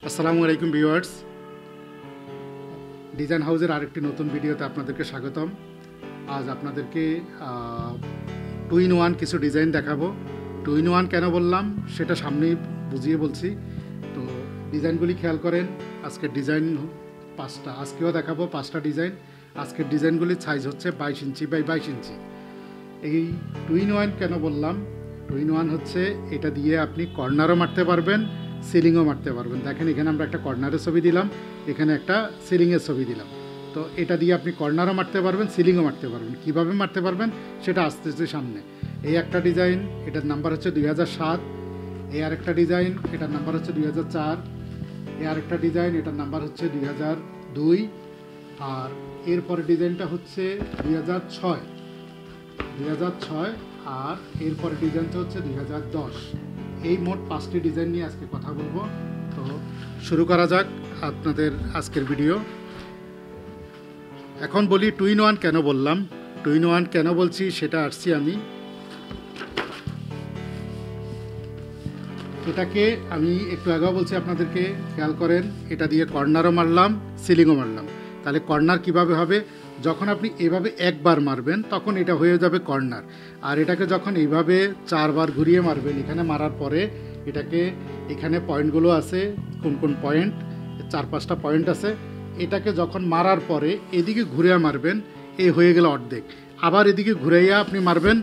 আসসালামু আলাইকুম viewers, design হাউসের আরেকটি নতুন ভিডিওতে আপনাদেরকে স্বাগতম। আজ আপনাদেরকে 2-in-1 কিছু ডিজাইন দেখাবো। 2-in-1 কেন বললাম সেটা সামনেই বুঝিয়ে বলছি। তো ডিজাইনগুলি খেয়াল করেন। আজকের ডিজাইন 5টা, আজকেও দেখাবো 5টা ডিজাইন। আজকের ডিজাইনগুলির সাইজ হচ্ছে 22 ইঞ্চি বাই 22 ইঞ্চি। এই 2-in-1 কেন বললাম? 2-in-1 হচ্ছে এটা দিয়ে আপনি কর্নারও মারতে পারবেন, সিলিংও মারতে পারবেন। দেখেন এখানে আমরা একটা কর্নারের ছবি দিলাম, এখানে একটা সিলিংয়ের ছবি দিলাম। তো এটা দিয়ে আপনি কর্নারও মারতে পারবেন, সিলিংও মারতে পারবেন। কীভাবে মারতে পারবেন সেটা আস্তে আস্তে সামনে। এই একটা ডিজাইন, এটার নাম্বার হচ্ছে 2007। এই আরেকটা ডিজাইন, এটার নাম্বার হচ্ছে 2004। এই আরেকটা ডিজাইন, এটার নাম্বার হচ্ছে 2002। আর এরপরে ডিজাইনটা হচ্ছে 2006। আর এরপরে ডিজাইনটা হচ্ছে 2010। এই মোট 5টি ডিজাইন নিয়ে আজকে কথা বলবো। তো শুরু করা যাক আপনাদের আজকের ভিডিও। এখন বলি 2-in-1 কেন বললাম। 2-in-1 কেন বলছি সেটা আসছি আমি। এটাকে আমি একটু আগেও বলছি আপনাদেরকে, খেয়াল করেন। এটা দিয়ে কর্নারও মারলাম, সিলিংও মারলাম। তাহলে কর্নার কিভাবে হবে? যখন আপনি এভাবে একবার মারবেন তখন এটা হয়ে যাবে কর্নার। আর এটাকে যখন এইভাবে 4বার ঘুরিয়ে মারবেন, এখানে মারার পরে এটাকে, এখানে পয়েন্টগুলো আছে, কোন কোন পয়েন্ট, 4-5টা পয়েন্ট আছে। এটাকে যখন মারার পরে এদিকে ঘুরে মারবেন, এই হয়ে গেল অর্ধেক। আবার এদিকে ঘুরাইয়া আপনি মারবেন,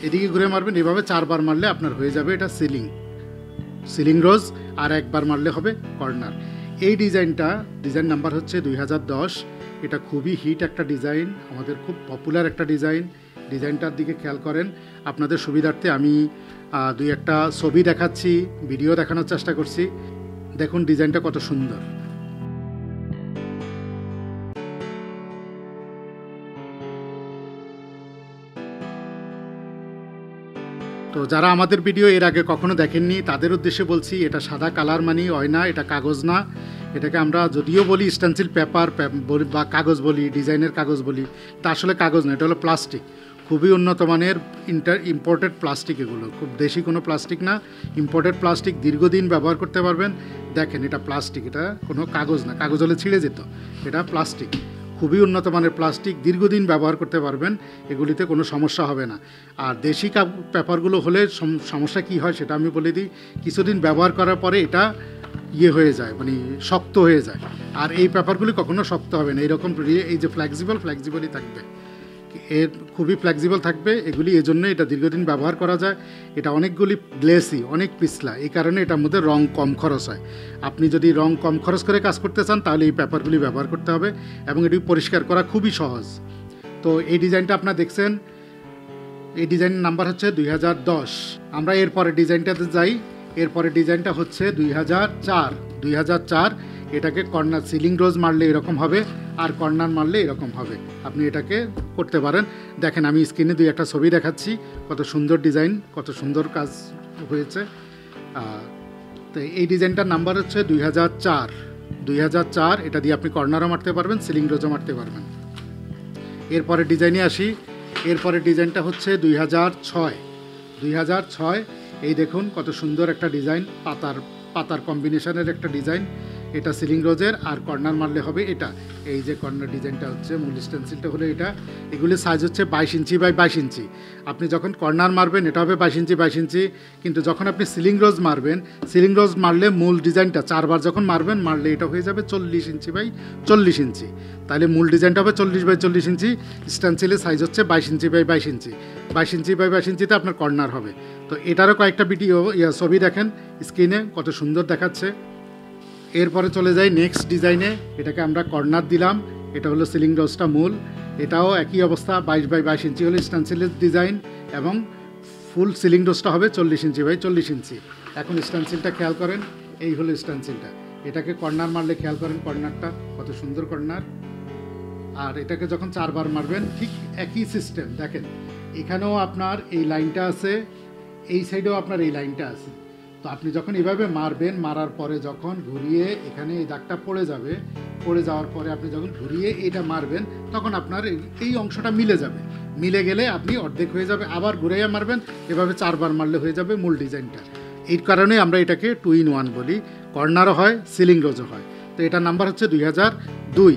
এদিকে ঘুরে মারবেন। এভাবে 4বার মারলে আপনার হয়ে যাবে এটা সিলিং রোজ। আর একবার মারলে হবে কর্নার। এই ডিজাইনটা, ডিজাইন নাম্বার হচ্ছে 2010। এটা খুবই হিট একটা ডিজাইন, আমাদের খুব পপুলার একটা ডিজাইন। ডিজাইনটার দিকে খেয়াল করেন। আপনাদের সুবিধার্থে আমি 2-একটা ছবি দেখাচ্ছি, ভিডিও দেখানোর চেষ্টা করছি। দেখুন ডিজাইনটা কত সুন্দর। তো যারা আমাদের ভিডিও এর আগে কখনো দেখেননি তাদের উদ্দেশ্যে বলছি, এটা সাদা কালার মানি হয় না, এটা কাগজ না। এটাকে আমরা যদিও বলি স্টেনসিল পেপার বা কাগজ বলি, ডিজাইনের কাগজ বলি, তা আসলে কাগজ না, এটা হলো প্লাস্টিক। খুবই উন্নত মানের ইম্পোর্টেড প্লাস্টিক। এগুলো খুব দেশি কোনো প্লাস্টিক না, ইম্পোর্টেড প্লাস্টিক। দীর্ঘদিন ব্যবহার করতে পারবেন। দেখেন এটা প্লাস্টিক, এটা কোনো কাগজ না। কাগজ হলে ছিঁড়ে যেত, এটা প্লাস্টিক। খুবই উন্নত মানের প্লাস্টিক, দীর্ঘদিন ব্যবহার করতে পারবেন, এগুলিতে কোনো সমস্যা হবে না। আর দেশি পেপারগুলো হলে সমস্যা কী হয় সেটা আমি বলে দিই। কিছুদিন ব্যবহার করার পরে এটা হয়ে যায়, মানে শক্ত হয়ে যায়। আর এই পেপারগুলি কখনো শক্ত হবে না। এইরকম এই যে ফ্লেক্সিবলই থাকবে, এর খুবই ফ্লেক্সিবল থাকবে এগুলি। এজন্য এটা দীর্ঘদিন ব্যবহার করা যায়। এটা অনেকগুলি গ্লেসি, অনেক পিছলা, এই কারণে এটার মধ্যে রং কম খরচ হয়। আপনি যদি রং কম খরচ করে কাজ করতে চান তাহলে এই পেপারগুলি ব্যবহার করতে হবে, এবং এটি পরিষ্কার করা খুবই সহজ। তো এই ডিজাইনটা আপনারা দেখছেন, এই ডিজাইনের নাম্বার হচ্ছে 2010। আমরা এরপরে ডিজাইনটাতে যাই। এরপরে ডিজাইনটা হচ্ছে 2004। এটাকে কর্নার, সিলিং রোজ মারলে এরকম হবে, আর কর্নার মারলে এরকম হবে। আপনি এটাকে করতে পারেন। দেখেন আমি স্ক্রিনে 2-একটা ছবি দেখাচ্ছি, কত সুন্দর ডিজাইন, কত সুন্দর কাজ হয়েছে। তো এই ডিজাইনটার নাম্বার হচ্ছে 2004। এটা দিয়ে আপনি কর্নারও মারতে পারবেন, সিলিং রোজও মারতে পারবেন। এরপরে ডিজাইনে আসি। এরপরে ডিজাইনটা হচ্ছে 2006। এই দেখুন কত সুন্দর একটা ডিজাইন, পাতার কম্বিনেশনের একটা ডিজাইন। এটা সিলিং রোজের, আর কর্নার মারলে হবে এটা। এই যে কর্নার ডিজাইনটা হচ্ছে, মূল স্টেন্সিলটা হলো এটা। এগুলির সাইজ হচ্ছে 22 ইঞ্চি বাই 22 ইঞ্চি। আপনি যখন কর্নার মারবেন এটা হবে 22 ইঞ্চি। কিন্তু যখন আপনি সিলিং রোজ মারবেন, সিলিং রোজ মারলে মূল ডিজাইনটা 4বার যখন মারলে এটা হয়ে যাবে 40 ইঞ্চি বাই 40 ইঞ্চি। তাহলে মূল ডিজাইনটা হবে 40 বাই 40 ইঞ্চি। স্টেন্সিলের সাইজ হচ্ছে 22 inch by 22 inch. 22 inch by 22 ইঞ্চিতে আপনার কর্নার হবে। তো এটারও কয়েকটা ছবি দেখেন স্ক্রিনে, কত সুন্দর দেখাচ্ছে। এরপরে চলে যাই নেক্সট ডিজাইনে। এটাকে আমরা কর্নার দিলাম, এটা হলো সিলিং রোজটা মূল। এটাও একই অবস্থা, 22 বাই 22 ইঞ্চি হলো স্টেনসিলের ডিজাইন, এবং ফুল সিলিং রোজটা হবে 40 ইঞ্চি বাই 40 ইঞ্চি। এখন স্টেনসিলটা খেয়াল করেন, এই হলো স্টেনসিলটা। এটাকে কর্নার মারলে খেয়াল করেন কর্নারটা কত সুন্দর কর্নার। আর এটাকে যখন 4বার মারবেন ঠিক একই সিস্টেম। দেখেন এখানেও আপনার এই লাইনটা আছে, এই সাইডেও আপনার এই লাইনটা আছে। তো আপনি যখন এভাবে মারবেন, মারার পরে যখন ঘুরিয়ে এখানে এই দাগটা পড়ে যাওয়ার পরে আপনি যখন ঘুরিয়ে এটা মারবেন, তখন আপনার এই অংশটা মিলে যাবে। মিলে গেলে আপনি অর্ধেক হয়ে যাবে। আবার ঘুরাইয়া মারবেন, এভাবে 4বার মারলে হয়ে যাবে মূল ডিজাইনটা। এই কারণে আমরা এটাকে 2-in-1 বলি। কর্নারও হয়, সিলিং রোজও হয়। তো এটার নাম্বার হচ্ছে 2002।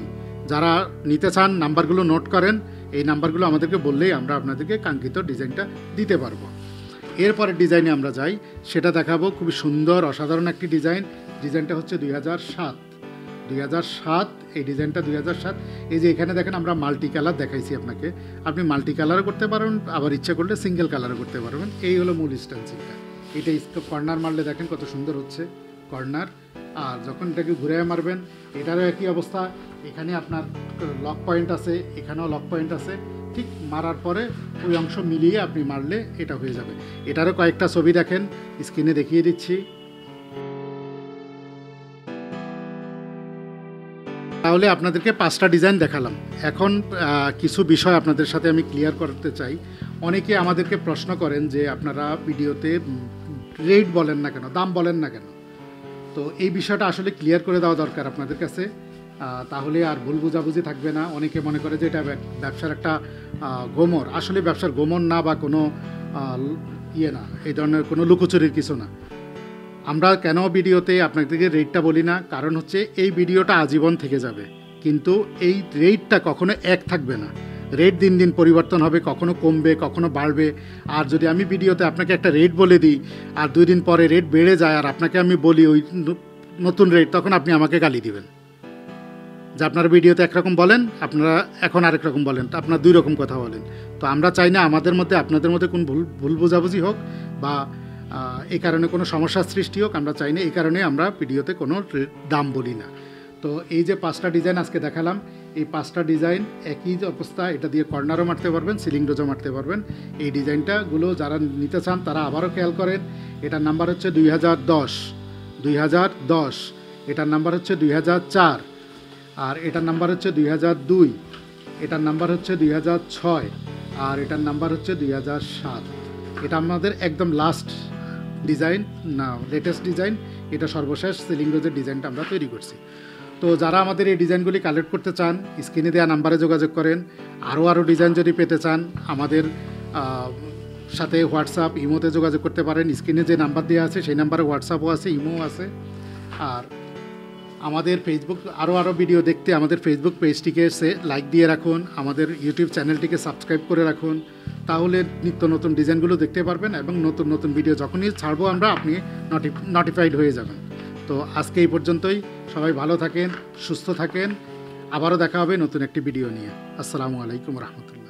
যারা নিতে চান নাম্বারগুলো নোট করেন, এই নাম্বারগুলো আমাদেরকে বললেই আমরা আপনাদেরকে কাঙ্ক্ষিত ডিজাইনটা দিতে পারবো। এরপরে ডিজাইনে আমরা যাই, সেটা দেখাবো। খুবই সুন্দর অসাধারণ একটি ডিজাইনটা হচ্ছে 2007। এই ডিজাইনটা 2007। এই যে এখানে দেখেন আমরা মাল্টি কালার দেখাইছি আপনাকে, আপনি মাল্টি কালারও করতে পারেন, আবার ইচ্ছা করলে সিঙ্গেল কালারও করতে পারবেন। এই হলো মূল স্টেন্সিলটা। এটা কর্নার মারলে দেখেন কত সুন্দর হচ্ছে কর্নার। আর যখন এটাকে ঘুরে মারবেন, এটারও একই অবস্থা। এখানে আপনার লক পয়েন্ট আছে, এখানেও লক পয়েন্ট আছে। ঠিক মারার পরে ওই অংশ মিলিয়ে আপনি মারলে এটা হয়ে যাবে। এটারও কয়েকটা ছবি দেখেন, স্ক্রিনে দেখিয়ে দিচ্ছি। তাহলে আপনাদেরকে 5টা ডিজাইন দেখালাম। এখন কিছু বিষয় আপনাদের সাথে আমি ক্লিয়ার করতে চাই। অনেকে আমাদেরকে প্রশ্ন করেন যে আপনারা ভিডিওতে রেট বলেন না কেন, দাম বলেন না কেন। তো এই বিষয়টা আসলে ক্লিয়ার করে দেওয়া দরকার আপনাদের কাছে, তাহলে আর ভুল বোঝাবুঝি থাকবে না। অনেকে মনে করে যে এটা ব্যবসার একটা গোমর। আসলে ব্যবসার গোমর না, বা কোনো না, এই ধরনের কোনো লুকোচুরির কিছু না। আমরা কেন ভিডিওতে আপনাদেরকে রেটটা বলি না, কারণ হচ্ছে এই ভিডিওটা আজীবন থেকে যাবে, কিন্তু এই রেটটা কখনো এক থাকবে না। রেট দিন দিন পরিবর্তন হবে, কখনো কমবে, কখনো বাড়বে। আর যদি আমি ভিডিওতে আপনাকে একটা রেট বলে দিই, আর 2 দিন পরে রেট বেড়ে যায়, আর আপনাকে আমি বলি ওই নতুন রেট, তখন আপনি আমাকে গালি দিবেন যে আপনার ভিডিওতে একরকম বলেন, আপনারা এখন আরেক রকম বলেন, আপনারা 2 রকম কথা বলেন। তো আমরা চাই না আমাদের মধ্যে আপনাদের মধ্যে কোন ভুল বোঝাবুঝি হোক, বা এই কারণে কোনো সমস্যার সৃষ্টি হোক, আমরা চাই না। এই কারণে আমরা ভিডিওতে কোনো দাম বলি না। তো এই যে 5টা ডিজাইন আজকে দেখালাম, এই 5টা ডিজাইন একই অবস্থা। এটা দিয়ে কর্নারও মারতে পারবেন, সিলিং রোজও মারতে পারবেন। এই ডিজাইনটাগুলো যারা নিতে চান তারা আবারও খেয়াল করেন। এটার নাম্বার হচ্ছে 2010। এটার নাম্বার হচ্ছে 2004। আর এটার নাম্বার হচ্ছে 2002। এটার নাম্বার হচ্ছে 2006। আর এটার নাম্বার হচ্ছে 2007। এটা আমাদের একদম লাস্ট ডিজাইন না, লেটেস্ট ডিজাইন। এটা সর্বশেষ সিলিং রোজের ডিজাইনটা আমরা তৈরি করছি। তো যারা আমাদের এই ডিজাইনগুলি কালেক্ট করতে চান, স্ক্রিনে দেওয়া নাম্বারে যোগাযোগ করেন। আরও ডিজাইন যদি পেতে চান, আমাদের সাথে হোয়াটসঅ্যাপ, ইমোতে যোগাযোগ করতে পারেন। স্ক্রিনে যে নাম্বার দেওয়া আছে সেই নাম্বারে হোয়াটসঅ্যাপও আছে, ইমোও আছে। আর আমাদের ফেসবুক আরও ভিডিও দেখতে আমাদের ফেসবুক পেজটিকে লাইক দিয়ে রাখুন, আমাদের ইউটিউব চ্যানেলটিকে সাবস্ক্রাইব করে রাখুন। তাহলে নিত্য নতুন ডিজাইনগুলো দেখতে পারবেন, এবং নতুন নতুন ভিডিও যখনই ছাড়বো আমরা, আপনি নোটিফাইড হয়ে যাবেন। তো আজকে এই পর্যন্তই। সবাই ভালো থাকেন, সুস্থ থাকেন। আবারও দেখা হবে নতুন একটি ভিডিও নিয়ে। আসসালামু আলাইকুম রহমতুল্লাহ।